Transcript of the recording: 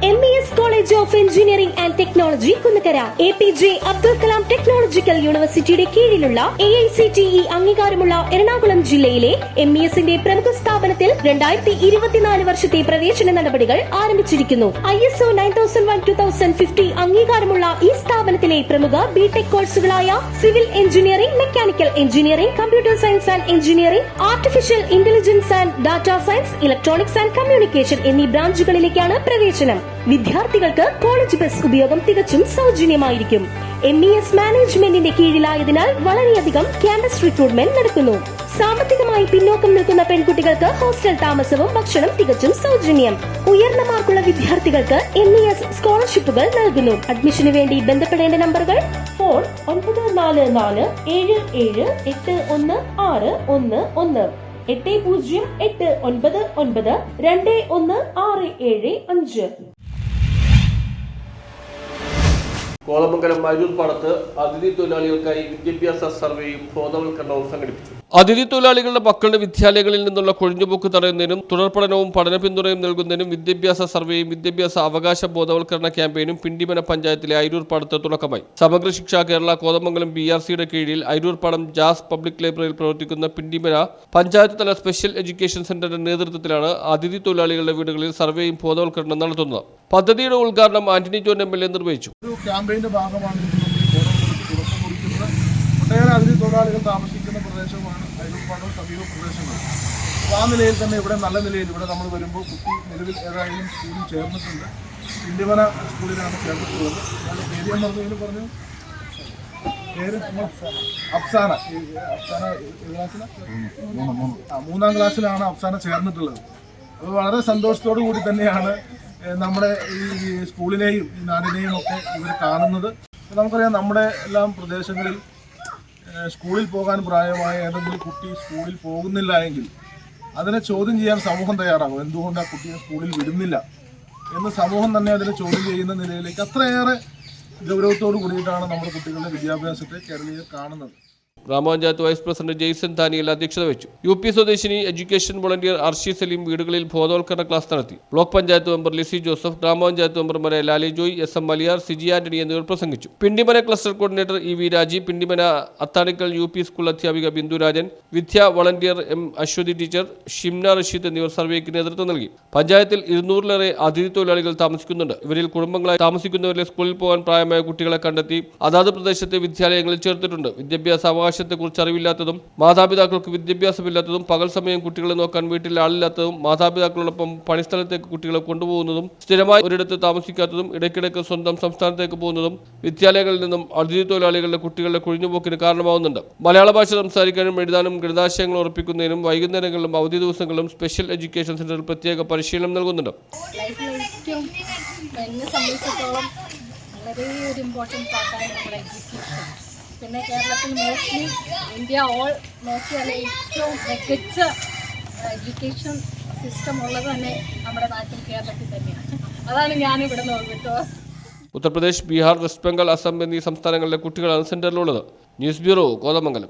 MES College of Engineering and Technology Kunnakkara APJ Abdul Kalam technological യൂണിവേഴ്സിറ്റിയുടെ കീഴിലുള്ള AICTE അംഗീകാരമുള്ള എറണാകുളം ജില്ലയിലെ MESന്റെ പ്രമുഖ സ്ഥാപനത്തിൽ 2024 വർഷത്തെ പ്രവേശന നടപടികൾ ആരംഭിച്ചിരിക്കുന്നു. ISO 9001:2050 അംഗീകാരമുള്ള ഈ സ്ഥാപനത്തിലെ പ്രമുഖ ബിടെക് കോഴ്സുകളായ civil engineering, mechanical engineering, computer science and engineering, artificial intelligence and data science, electronics and communication എന്നീ ബ്രാഞ്ചുകളിലേക്കാണ് പ്രവേശനം. വിദ്യാർത്ഥികൾക്ക് കോളേജ് ബസ് ഉപയോഗം തികച്ചും സൗജന്യമായിരിക്കും. MES മാനേജ്മെന്റിന്റെ കീഴിലായതിനാൽ വളരെയധികം ക്യാമ്പസ് റിക്രൂട്ട്മെന്റ് നടക്കുന്നു. സാമ്പത്തികമായി പിന്നോക്കം നിൽക്കുന്ന പെൺകുട്ടികൾക്ക് ഹോസ്റ്റൽ താമസവും ഭക്ഷണം തികച്ചും സൗജന്യം. ഉയർന്ന മാർക്കുള്ള വിദ്യാർത്ഥികൾക്ക് MES സ്കോളർഷിപ്പുകൾ നൽകുന്നു. അഡ്മിഷന് വേണ്ടി ബന്ധപ്പെടേണ്ട നമ്പറുകൾ: ഫോൺ 9444781611, 8089921675. കോതമംഗലം അരൂർപ്പാടത്ത് അതിഥി തൊഴിലാളികൾക്കായി വിദ്യാഭ്യാസ സർവേയും ബോധവൽക്കരണവും സംഘടിപ്പിച്ചു. അതിഥി തൊഴിലാളികളുടെ മക്കളുടെ വിദ്യാലയങ്ങളിൽ നിന്നുള്ള കൊഴിഞ്ഞുപോക്ക് തടയുന്നതിനും തുടർ പഠനവും പഠന പിന്തുണയും നൽകുന്നതിനും വിദ്യാഭ്യാസ സർവേയും വിദ്യാഭ്യാസ അവകാശ ബോധവൽക്കരണ ക്യാമ്പയിനും പിണ്ടിമന പഞ്ചായത്തിലെ അരൂർപ്പാടത്ത് തുടക്കമായി. സമഗ്ര ശിക്ഷ കേരള കോതമംഗലം BRCയുടെ കീഴിൽ അരൂർപ്പാടം ജാസ് പബ്ലിക് ലൈബ്രറിയിൽ പ്രവർത്തിക്കുന്ന പിണ്ടിമന പഞ്ചായത്ത് തല സ്പെഷ്യൽ എഡ്യൂക്കേഷൻ സെന്ററിന്റെ നേതൃത്വത്തിലാണ് അതിഥി തൊഴിലാളികളുടെ വീടുകളിൽ സർവേയും ബോധവൽക്കരണം നടത്തുന്നത്. പദ്ധതിയുടെ ഉദ്ഘാടനം ആന്റണി ജോൺ MLA നിർവഹിച്ചു. ക്യാമ്പയിന്റെ ഭാഗമാണ് ഒട്ടേറെ അതിഥി തൊഴിലാളികൾ താമസിക്കുന്ന പ്രദേശമാണ് അയൽപ്പാടും സമീപ പ്രദേശങ്ങളും. അപ്പോൾ ആ നിലയിൽ തന്നെ ഇവിടെ നല്ല നിലയിൽ ഇവിടെ നമ്മൾ വരുമ്പോൾ കുട്ടി നിലവിൽ ഏതായാലും സ്കൂളിൽ ചേർന്നിട്ടുണ്ട്. പിണ്ടിമന സ്കൂളിലാണ് ചേർന്നിട്ടുള്ളത്. പേര് പറഞ്ഞു പേര് അഫ്സാന. മൂന്നാം ക്ലാസ്സിലാണ് അഫ്സാന ചേർന്നിട്ടുള്ളത്. അപ്പോൾ വളരെ സന്തോഷത്തോടു കൂടി തന്നെയാണ് നമ്മുടെ ഈ സ്കൂളിനെയും ഈ നാടിനെയും ഒക്കെ ഇവർ കാണുന്നത്. നമുക്കറിയാം, നമ്മുടെ എല്ലാം പ്രദേശങ്ങളിൽ സ്കൂളിൽ പോകാൻ പ്രായമായ ഏതെങ്കിലും കുട്ടി സ്കൂളിൽ പോകുന്നില്ല എങ്കിൽ അതിനെ ചോദ്യം ചെയ്യാൻ സമൂഹം തയ്യാറാകും. എന്തുകൊണ്ട് ആ കുട്ടിയെ സ്കൂളിൽ വിടുന്നില്ല എന്ന് സമൂഹം തന്നെ അതിനെ ചോദ്യം ചെയ്യുന്ന നിലയിലേക്ക് അത്രയേറെ ഗൗരവത്തോടു കൂടിയിട്ടാണ് നമ്മുടെ കുട്ടികളുടെ വിദ്യാഭ്യാസത്തെ കേരളീയർ കാണുന്നത്. ഗ്രാമപഞ്ചായത്ത് വൈസ് പ്രസിഡന്റ് ജെയ്സൺ താനിയിൽ അധ്യക്ഷത വെച്ചു. UP സ്വദേശിനി എഡ്യൂക്കേഷൻ വോളണ്ടിയർ അർഷി സലീം വീടുകളിൽ ബോധവൽക്കരണ ക്ലാസ് നടത്തി. ബ്ലോക്ക് പഞ്ചായത്ത് മെമ്പർ ലിസി ജോസഫ്, ഗ്രാമപഞ്ചായത്ത് മെമ്പർമാരായ ലാലി ജോയ്, SM മലിയാർ, സിജി ആന്റണി എന്നിവർ പ്രസംഗിച്ചു. പിണ്ടിമന ക്ലസ്റ്റർ കോർഡിനേറ്റർ EV രാജി, പിണ്ടിമന അത്താണിക്കൽ UP സ്കൂൾ അധ്യാപിക Bindu Rajan, Vidya volunteer M Aswathy teacher, Shimna Rasheed എന്നിവർ സർവേക്ക് നേതൃത്വം നൽകി. പഞ്ചായത്തിൽ 200-ലേറെ അതിഥി തൊഴിലാളികൾ താമസിക്കുന്നുണ്ട്. ഇവരിൽ കുടുംബങ്ങളായി താമസിക്കുന്നവരിലെ സ്കൂളിൽ പോകാൻ പ്രായമായ കുട്ടികളെ കണ്ടെത്തി അതാത് പ്രദേശത്തെ വിദ്യാലയങ്ങളിൽ ചേർത്തിട്ടുണ്ട്. വിദ്യാഭ്യാസ അവകാശത്തെക്കുറിച്ച് അറിവില്ലാത്തതും മാതാപിതാക്കൾക്ക് വിദ്യാഭ്യാസമില്ലാത്തതും പകൽ സമയം കുട്ടികളെ നോക്കാൻ വീട്ടിൽ ആളില്ലാത്തതും മാതാപിതാക്കളോടൊപ്പം പണിസ്ഥലത്തേക്ക് കുട്ടികളെ കൊണ്ടുപോകുന്നതും സ്ഥിരമായി ഒരിടത്ത് താമസിക്കാത്തതും ഇടയ്ക്കിടയ്ക്ക് സ്വന്തം സംസ്ഥാനത്തേക്ക് പോകുന്നതും വിദ്യാലയങ്ങളിൽ നിന്നും അതിഥി തൊഴിലാളികളുടെ കുട്ടികളുടെ കൊഴിഞ്ഞുപോക്കിന് കാരണമാവുന്നുണ്ട്. മലയാള ഭാഷ സംസാരിക്കാനും എഴുതാനും ഗണിതാശയങ്ങൾ ഉറപ്പിക്കുന്നതിനും വൈകുന്നേരങ്ങളിലും അവധി ദിവസങ്ങളിലും സ്പെഷ്യൽ എഡ്യൂക്കേഷൻ സെന്ററിൽ പ്രത്യേക പരിശീലനം നൽകുന്നുണ്ട്. വളരെ ഒരു ഇമ്പോർട്ടൻറ്റ് പാർട്ടാണ് നമ്മുടെ എഡ്യൂക്കേഷൻ. പിന്നെ കേരളത്തിൽ മോസ്റ്റ്ലി ഇന്ത്യ ഓൾ നോക്കിയാൽ ഏറ്റവും മികച്ച എഡ്യൂക്കേഷൻ സിസ്റ്റം ഉള്ളത് തന്നെ നമ്മുടെ നാട്ടിൽ കേരളത്തിൽ തന്നെയാണ്. അതാണ് ഞാനിവിടെ നോക്കിയിട്ട്. ഉത്തർപ്രദേശ്, ബീഹാർ, വെസ്റ്റ് ബംഗാൾ, അസം എന്നീ സംസ്ഥാനങ്ങളിലെ കുട്ടികളാണ് സെന്ററിലുള്ളത്. News bureau, Kothamangalam.